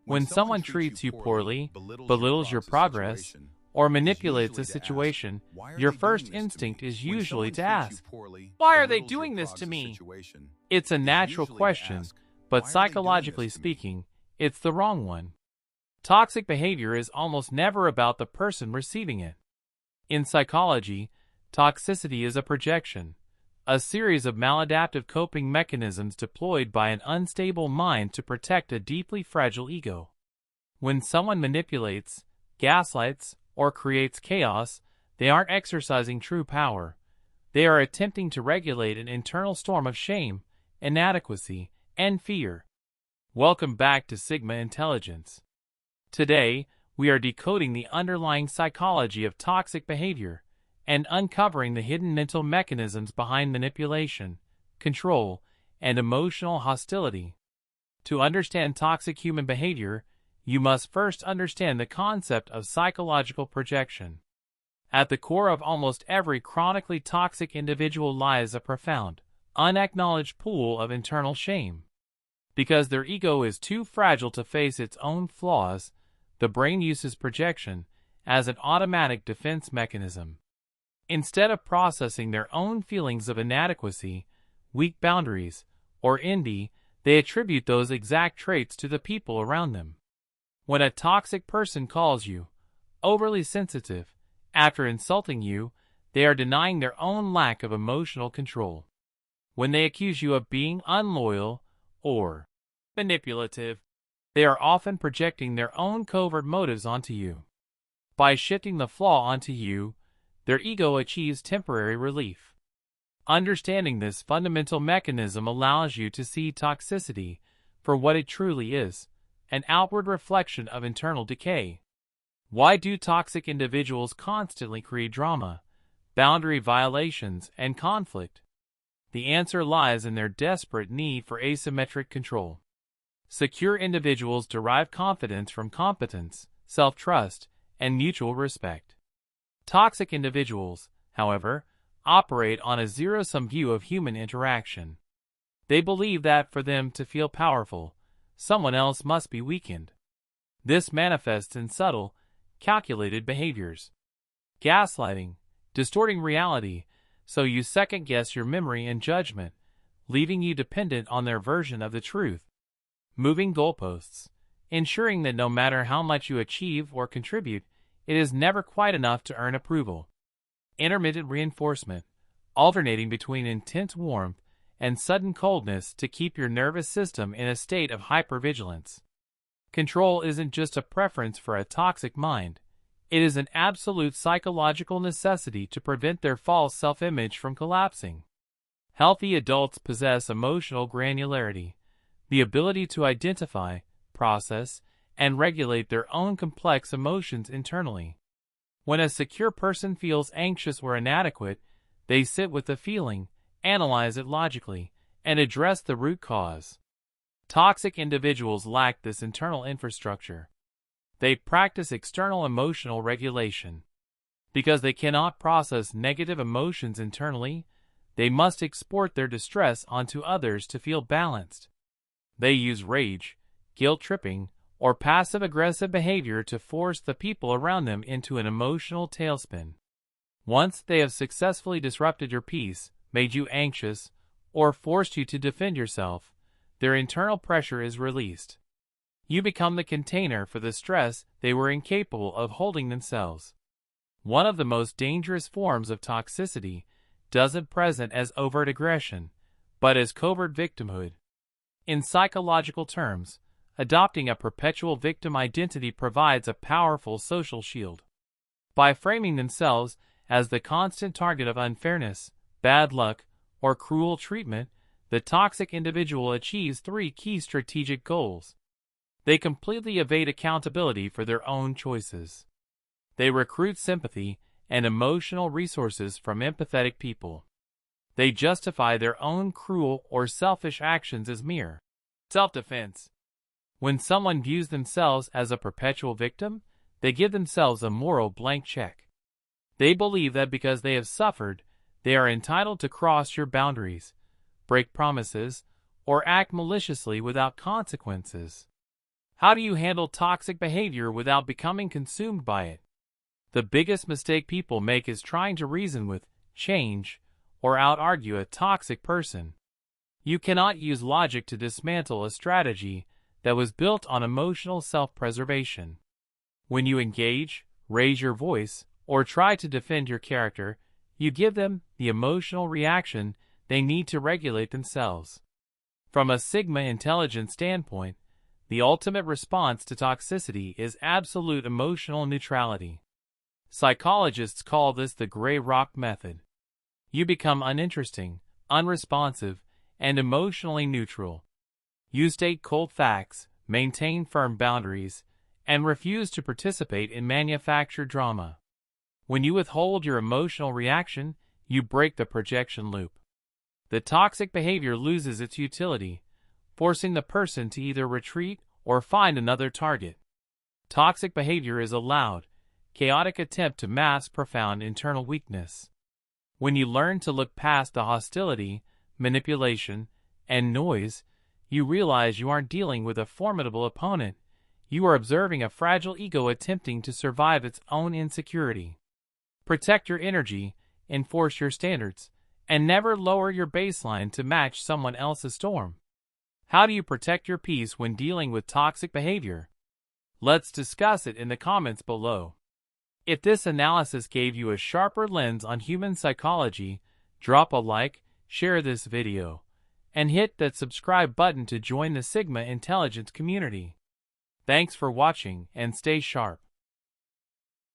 When someone treats you poorly, belittles your progress, or manipulates a situation, your first instinct is usually to ask, "Why are they doing this to me?" It's a natural question, but psychologically speaking, it's the wrong one. Toxic behavior is almost never about the person receiving it. In psychology, toxicity is a projection, a series of maladaptive coping mechanisms deployed by an unstable mind to protect a deeply fragile ego. When someone manipulates, gaslights, or creates chaos, they aren't exercising true power. They are attempting to regulate an internal storm of shame, inadequacy, and fear. Welcome back to Sigma Intelligence. Today, we are decoding the underlying psychology of toxic behavior and uncovering the hidden mental mechanisms behind manipulation, control, and emotional hostility. To understand toxic human behavior, you must first understand the concept of psychological projection. At the core of almost every chronically toxic individual lies a profound, unacknowledged pool of internal shame. Because their ego is too fragile to face its own flaws, the brain uses projection as an automatic defense mechanism. Instead of processing their own feelings of inadequacy, weak boundaries, or envy, they attribute those exact traits to the people around them. When a toxic person calls you overly sensitive after insulting you, they are denying their own lack of emotional control. When they accuse you of being unloyal or manipulative, they are often projecting their own covert motives onto you. By shifting the flaw onto you, their ego achieves temporary relief. Understanding this fundamental mechanism allows you to see toxicity for what it truly is, an outward reflection of internal decay. Why do toxic individuals constantly create drama, boundary violations, and conflict? The answer lies in their desperate need for asymmetric control. Secure individuals derive confidence from competence, self-trust, and mutual respect. Toxic individuals, however, operate on a zero-sum view of human interaction. They believe that for them to feel powerful, someone else must be weakened. This manifests in subtle, calculated behaviors. Gaslighting, distorting reality, so you second-guess your memory and judgment, leaving you dependent on their version of the truth. Moving goalposts, ensuring that no matter how much you achieve or contribute, it is never quite enough to earn approval. Intermittent reinforcement, alternating between intense warmth and sudden coldness to keep your nervous system in a state of hypervigilance. Control isn't just a preference for a toxic mind. It is an absolute psychological necessity to prevent their false self-image from collapsing. Healthy adults possess emotional granularity, the ability to identify, process, and regulate their own complex emotions internally. When a secure person feels anxious or inadequate, they sit with the feeling, analyze it logically, and address the root cause. Toxic individuals lack this internal infrastructure. They practice external emotional regulation. Because they cannot process negative emotions internally, they must export their distress onto others to feel balanced. They use rage, guilt-tripping, or passive-aggressive behavior to force the people around them into an emotional tailspin. Once they have successfully disrupted your peace, made you anxious, or forced you to defend yourself, their internal pressure is released. You become the container for the stress they were incapable of holding themselves. One of the most dangerous forms of toxicity doesn't present as overt aggression, but as covert victimhood. In psychological terms, adopting a perpetual victim identity provides a powerful social shield. By framing themselves as the constant target of unfairness, bad luck, or cruel treatment, the toxic individual achieves three key strategic goals. They completely evade accountability for their own choices. They recruit sympathy and emotional resources from empathetic people. They justify their own cruel or selfish actions as mere self-defense. When someone views themselves as a perpetual victim, they give themselves a moral blank check. They believe that because they have suffered, they are entitled to cross your boundaries, break promises, or act maliciously without consequences. How do you handle toxic behavior without becoming consumed by it? The biggest mistake people make is trying to reason with, change, or out-argue a toxic person. You cannot use logic to dismantle a strategy that was built on emotional self-preservation. When you engage, raise your voice, or try to defend your character, you give them the emotional reaction they need to regulate themselves. From a Sigma intelligence standpoint, the ultimate response to toxicity is absolute emotional neutrality. Psychologists call this the gray rock method. You become uninteresting, unresponsive, and emotionally neutral. You state cold facts, maintain firm boundaries, and refuse to participate in manufactured drama. When you withhold your emotional reaction, you break the projection loop. The toxic behavior loses its utility, forcing the person to either retreat or find another target. Toxic behavior is a loud, chaotic attempt to mask profound internal weakness. When you learn to look past the hostility, manipulation, and noise, you realize you aren't dealing with a formidable opponent. You are observing a fragile ego attempting to survive its own insecurity. Protect your energy, enforce your standards, and never lower your baseline to match someone else's storm. How do you protect your peace when dealing with toxic behavior? Let's discuss it in the comments below. If this analysis gave you a sharper lens on human psychology, drop a like, share this video, and hit that subscribe button to join the Sigma Intelligence community. Thanks for watching and stay sharp.